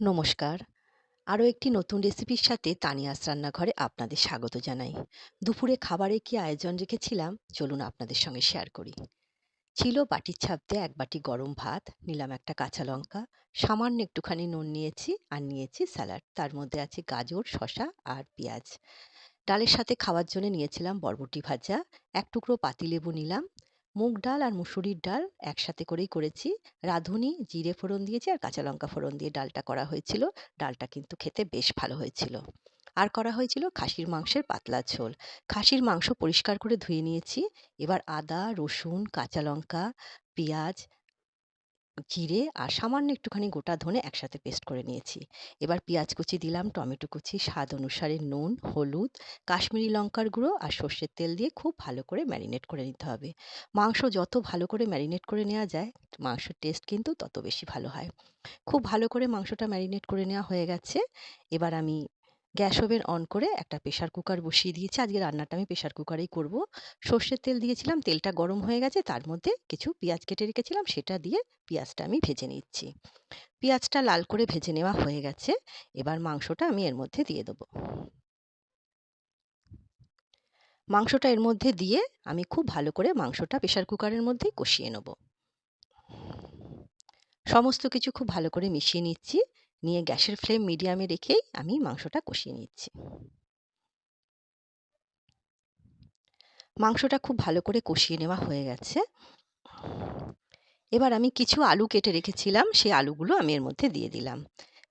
নমস্কার। আরও একটি নতুন রেসিপির সাথে তানিয়াস রান্নাঘরে আপনাদের স্বাগত জানাই। দুপুরে খাবারে কি আয়োজন রেখেছিলাম চলুন আপনাদের সঙ্গে শেয়ার করি। ছিল বাটির ছাপতে ১ বাটি গরম ভাত, নিলাম একটা কাঁচা লঙ্কা, সামান্য একটুখানি নুন নিয়েছি আর নিয়েছি স্যালাড। তার মধ্যে আছে গাজর, শসা আর পেঁয়াজ। ডালের সাথে খাওয়ার জন্য নিয়েছিলাম বরবটি ভাজা, ১ টুকরো পাতিলেবু নিলাম, মুগ ডাল আর মুসুরির ডাল একসাথে করেই করেছি। রাঁধুনি জিরে ফোড়ন দিয়েছি আর কাঁচা লঙ্কা ফোড়ন দিয়ে ডালটা করা হয়েছিল। ডালটা কিন্তু খেতে বেশ ভালো হয়েছিল। আর করা হয়েছিল খাসির মাংসের পাতলা ঝোল। খাসির মাংস পরিষ্কার করে ধুয়ে নিয়েছি। এবার আদা, রসুন, কাঁচা লঙ্কা, পেঁয়াজ, জিরে আর সামান্য একটুখানি গোটা ধনে একসাথে পেস্ট করে নিয়েছি। এবার পেঁয়াজ কুচি দিলাম, টমেটো কুচি, স্বাদ অনুসারে নুন, হলুদ, কাশ্মীরি লঙ্কার গুঁড়ো আর সর্ষের তেল দিয়ে খুব ভালো করে ম্যারিনেট করে নিতে হবে। মাংস যত ভালো করে ম্যারিনেট করে নেওয়া যায়, মাংসের টেস্ট কিন্তু তত বেশি ভালো হয়। খুব ভালো করে মাংসটা ম্যারিনেট করে নেওয়া হয়ে গেছে। এবার আমি গ্যাস ওভেন অন করে একটা প্রেসার কুকার বসিয়ে দিয়েছি। আজকে রান্নাটা আমি প্রেসার কুকারেই করব। সর্ষের তেল দিয়েছিলাম, তেলটা গরম হয়ে গেছে। তার মধ্যে কিছু পেঁয়াজ কেটে রেখেছিলাম, সেটা দিয়ে পেঁয়াজটা আমি ভেজে নিচ্ছি। পেঁয়াজটা লাল করে ভেজে নেওয়া হয়ে গেছে। এবার মাংসটা আমি এর মধ্যে দিয়ে দেবো। মাংসটা এর মধ্যে দিয়ে আমি খুব ভালো করে মাংসটা প্রেসার কুকারের মধ্যেই কষিয়ে নেব। সমস্ত কিছু খুব ভালো করে মিশিয়ে নিচ্ছি। নিয়ে গ্যাসের ফ্লেম মিডিয়ামে রেখেই আমি মাংসটা কষিয়ে নিচ্ছি। মাংসটা খুব ভালো করে কষিয়ে নেওয়া হয়ে গেছে। এবার আমি কিছু আলু কেটে রেখেছিলাম, সেই আলুগুলো আমি এর মধ্যে দিয়ে দিলাম।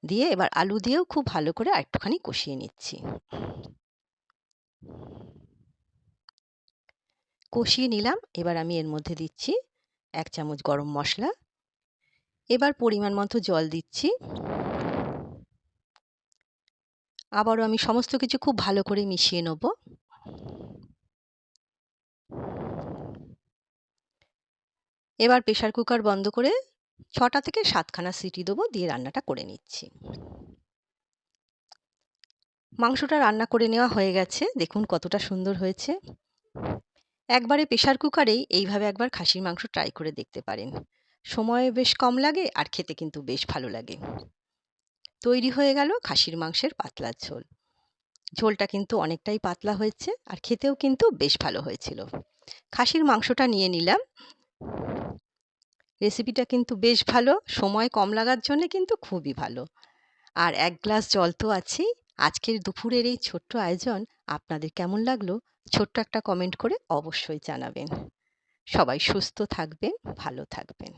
দিয়ে এবার আলু দিয়েও খুব ভালো করে আরেকটুখানি কষিয়ে নিচ্ছি। কষিয়ে নিলাম। এবার আমি এর মধ্যে দিচ্ছি ১ চামচ গরম মসলা। এবার পরিমাণ মতো জল দিচ্ছি। আবারও আমি সমস্ত কিছু খুব ভালো করে মিশিয়ে নেব। এবার প্রেসার কুকার বন্ধ করে ৬টা থেকে ৭খানা সিটি দেবো, দিয়ে রান্নাটা করে নিচ্ছি। মাংসটা রান্না করে নেওয়া হয়ে গেছে। দেখুন কতটা সুন্দর হয়েছে। একবারে প্রেসার কুকারেই এইভাবে একবার খাসির মাংস ট্রাই করে দেখতে পারেন। সময়ও বেশ কম লাগে আর খেতে কিন্তু বেশ ভালো লাগে। তৈরি হয়ে গেল খাসির মাংসের পাতলা ঝোল। ঝোলটা কিন্তু অনেকটাই পাতলা হয়েছে আর খেতেও কিন্তু বেশ ভালো হয়েছিল। খাসির মাংসটা নিয়ে নিলাম। রেসিপিটা কিন্তু বেশ ভালো, সময় কম লাগার জন্যে কিন্তু খুবই ভালো। আর ১ গ্লাস জল তো আছেই। আজকের দুপুরের এই ছোট্ট আয়োজন আপনাদের কেমন লাগলো? ছোট্ট একটা কমেন্ট করে অবশ্যই জানাবেন। সবাই সুস্থ থাকবেন, ভালো থাকবেন।